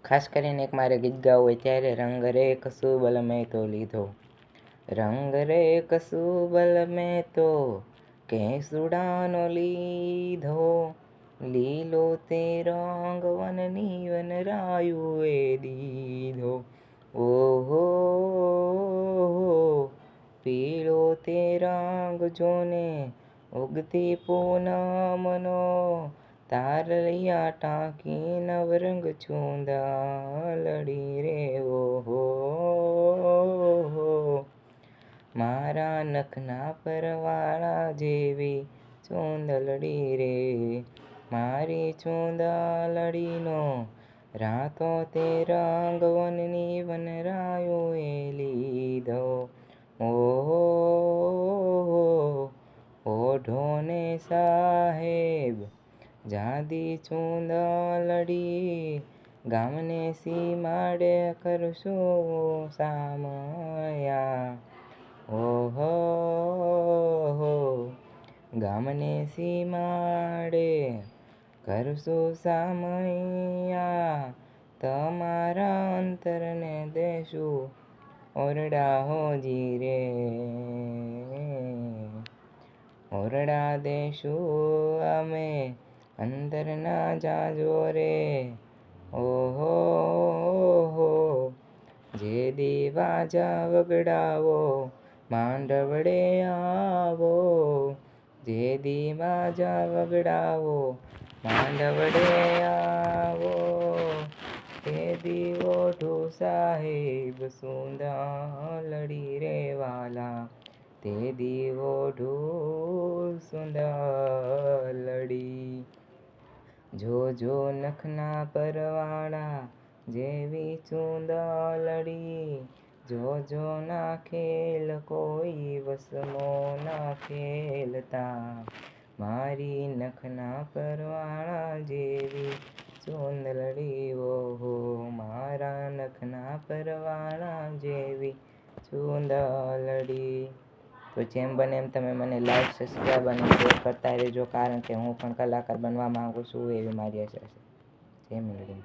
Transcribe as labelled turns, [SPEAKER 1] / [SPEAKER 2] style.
[SPEAKER 1] ખાસ કરીને એક મારે ગીત ગાવું હોય ત્યારે રંગ રે કસુબલ મેં તો લીધો, રંગ રે કસુબલ મેં તો કેસુડાનો લીધો, લીલો તે રંગ વનની વનરાયુએ દીધો. ઓહો પીળો તે રંગ જોને ઉગતી પૂનમનો, તારલિયા ટાંકી નવરંગ ચૂંદલડી રે. ઓહો મારા નખના પરવાળા જેવી ચૂંદલડી રે, મારી ચૂંદલડીનો રાતો તે રંગ વનની વનરાયુએ લીધો. ઓહો ઓઢો ને સાહેબ જાદી ચૂંદલડી, ગામને સીમાડે કરશું સામયા. ઓહો ગામને સીમાડે કરશું સામૈયા, તમારા અંતરને દેશું ઓરડા હોજી રે, ઓરડા દેશું અમે અંતરના જાજો રે. ઓહો જે દીવાજા વગડાવો માંડવડે આવો, જે દીવાજા વગડાવો માંડવડે આવો, તે દીવોઢું સાહેબ સુંદલડી રે વાલા, તે દીવોઢું સુંદલડી. જોજો નખના પરવાળા જેવી ચૂંદલડી, જોજો ના ખેલ કોઈ વસમો ના ખેલતા, મારી નખના પરવાળા જેવી ચૂંદલડી. ઓહો મારા નખના પરવાળા જેવી ચૂંદલડી. તો જેમ બને એમ તમે મને લાઈક, સબસ્ક્રાઈબ અને શેર કરતા રહેજો, કારણ કે હું પણ કલાકાર બનવા માંગુ છું એવી મારી આશા છે. જય મેલડી.